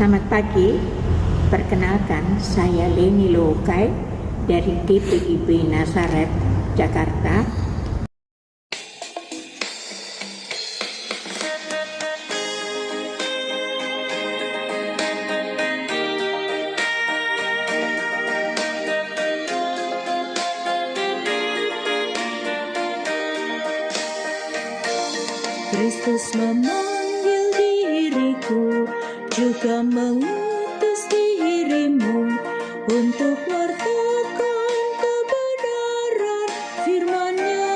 Selamat pagi, perkenalkan saya Leni Lokai dari GPIB Nazaret, Jakarta. Kristus memanggil diriku, juga mengutus dirimu untuk wartakan kebenaran firman-Nya.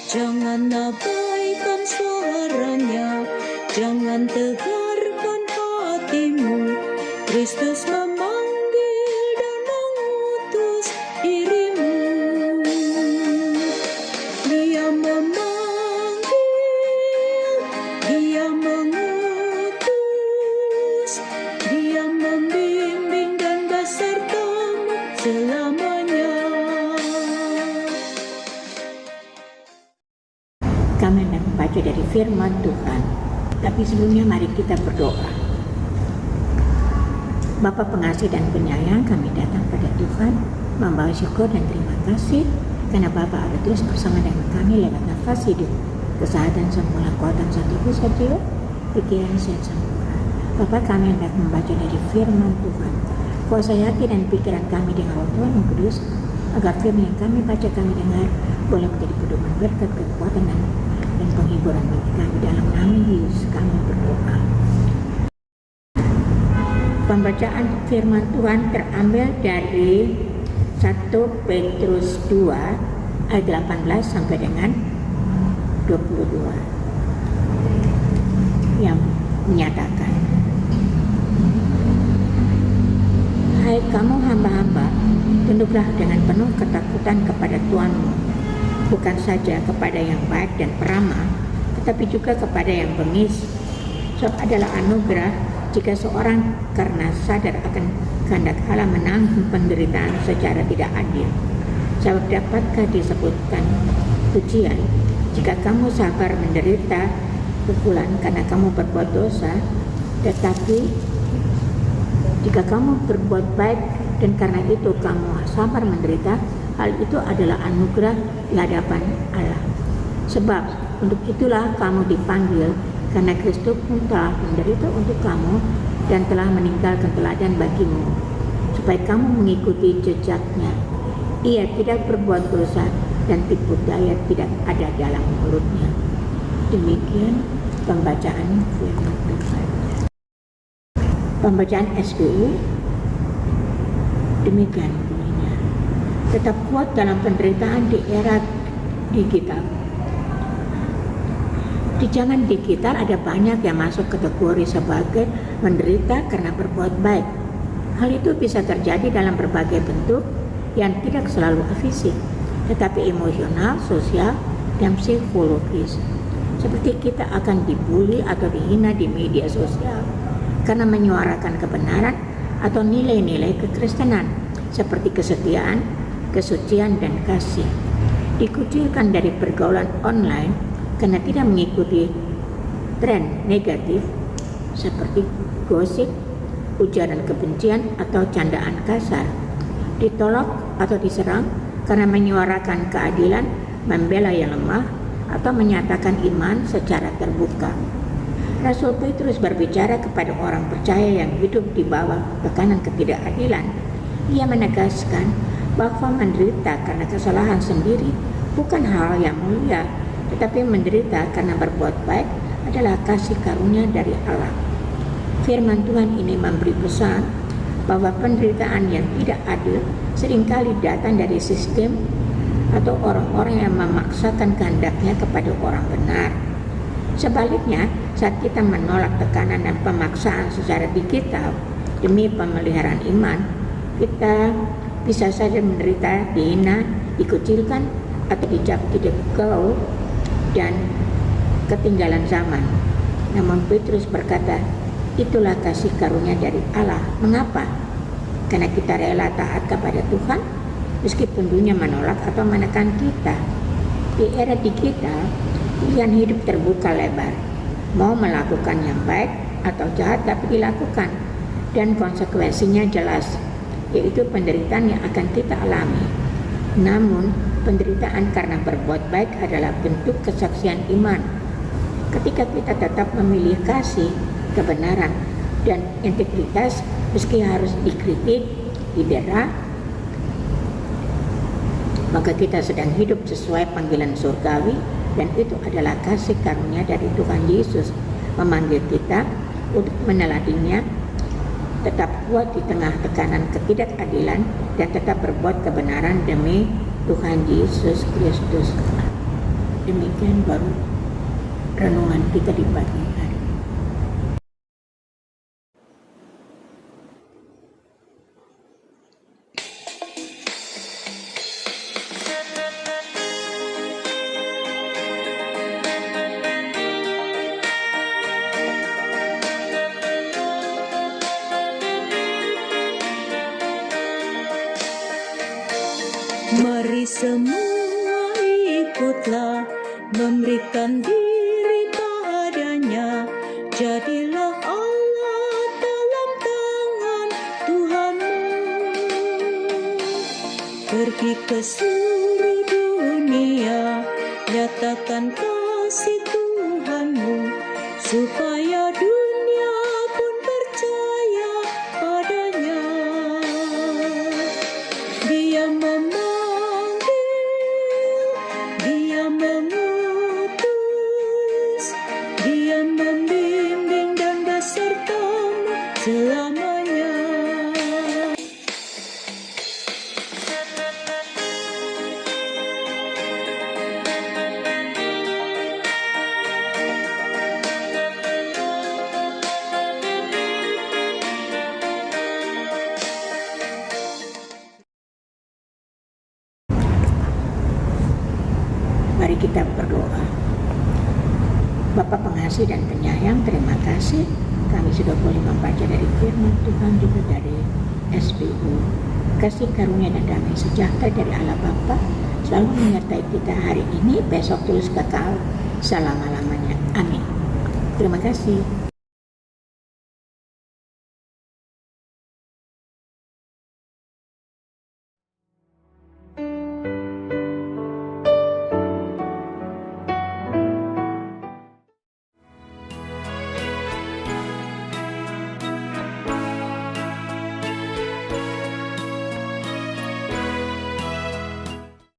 Jangan abaikan suaranya, jangan tegarkan hatimu. Kristus memanggil dan mengutus dirimu. Dia mengutus, Dia membimbing dan besertamu selamanya. Kami hendak membaca dari firman Tuhan, tapi sebelumnya mari kita berdoa. Bapa pengasih dan penyayang, kami datang pada Tuhan membawa syukur dan terima kasih karena Bapa ada terus bersama dengan kami lewat nafas hidup, kesehatan semula, kekuatan tubuh jiwa, pikiran sehat sempurna. Bapa, kami hendak membaca dari firman Tuhan. Kuasai hati dan pikiran kami dengan Roh Tuhan yang kudus, agar firman yang kami baca, kami dengar boleh menjadi pedoman, berkat, kekuatan dan penghiburan bagi kami. Dalam nama Yesus kami berdoa. Pembacaan firman Tuhan terambil dari 1 Petrus 2 ayat 18 sampai dengan 22 yang menyatakan, hai kamu hamba-hamba, tunduklah dengan penuh ketakutan kepada Tuhanmu, bukan saja kepada yang baik dan peramah, tetapi juga kepada yang bengis. Sebab adalah anugerah jika seorang karena sadar akan kehendak Allah menanggung penderitaan secara tidak adil. Sebab dapatkah disebutkan pujian jika kamu sabar menderita pukulan karena kamu berbuat dosa, tetapi jika kamu berbuat baik dan karena itu kamu sabar menderita, hal itu adalah anugerah di hadapan Allah. Sebab untuk itulah kamu dipanggil, karena Kristus pun telah menderita untuk kamu dan telah meninggalkan teladan bagimu, supaya kamu mengikuti jejaknya. Ia tidak berbuat dosa dan tipu daya tidak ada dalam mulutnya. Demikian pembacaan firman Tuhan. Pembacaan SBU demikian bunyinya. Tetap kuat dalam penderitaan di era digital. Di zaman digital ada banyak yang masuk kategori sebagai menderita karena berbuat baik. Hal itu bisa terjadi dalam berbagai bentuk yang tidak selalu fisik, tetapi emosional, sosial, dan psikologis. Seperti kita akan dibully atau dihina di media sosial karena menyuarakan kebenaran atau nilai-nilai kekristenan seperti kesetiaan, kesucian, dan kasih. Dikucilkan dari pergaulan online karena tidak mengikuti tren negatif seperti gosip, ujaran kebencian, atau candaan kasar. Ditolak atau diserang karena menyuarakan keadilan, membela yang lemah, atau menyatakan iman secara terbuka. Rasul Petrus berbicara kepada orang percaya yang hidup di bawah tekanan ketidakadilan. Ia menegaskan bahwa menderita karena kesalahan sendiri bukan hal yang mulia, tetapi menderita karena berbuat baik adalah kasih karunia dari Allah. Firman Tuhan ini memberi pesan bahwa penderitaan yang tidak adil seringkali datang dari sistem atau orang-orang yang memaksakan kehendaknya kepada orang benar. Sebaliknya, saat kita menolak tekanan dan pemaksaan secara digital demi pemeliharaan iman, kita bisa saja menderita, dihina, dikucilkan, atau dijabki gaul dan ketinggalan zaman. Namun Petrus berkata, itulah kasih karunia dari Allah. Mengapa? Karena kita rela taat kepada Tuhan meskipun dunia menolak atau menekan kita. Di era digital, pilihan hidup terbuka lebar. Mau melakukan yang baik atau jahat dapat dilakukan dan konsekuensinya jelas, yaitu penderitaan yang akan kita alami. Namun, penderitaan karena berbuat baik adalah bentuk kesaksian iman. Ketika kita tetap memilih kasih, kebenaran, dan integritas meski harus dikritik, didera, maka kita sedang hidup sesuai panggilan surgawi, dan itu adalah kasih karunia dari Tuhan Yesus memanggil kita untuk meneladinya, tetap kuat di tengah tekanan ketidakadilan, dan tetap berbuat kebenaran demi Tuhan Yesus Kristus. Demikian baru renungan kita di pagi hari. Mari semua ikutlah memberikan diri padanya. Jadilah Allah dalam tangan Tuhanmu. Pergi ke seluruh dunia, nyatakan kasih Tuhanmu, supaya dunia pun percaya padanya. Dia Dia mengutus, Dia membimbing dan besertamu selamanya. Mari kita berdoa. Bapa pengasih dan penyayang, terima kasih kami sudah boleh membaca dari firman Tuhan, juga dari SBU. Kasih karunia dan damai sejahtera dari Allah Bapa selalu menyertai kita hari ini, besok terus kekal selama-lamanya. Amin. Terima kasih.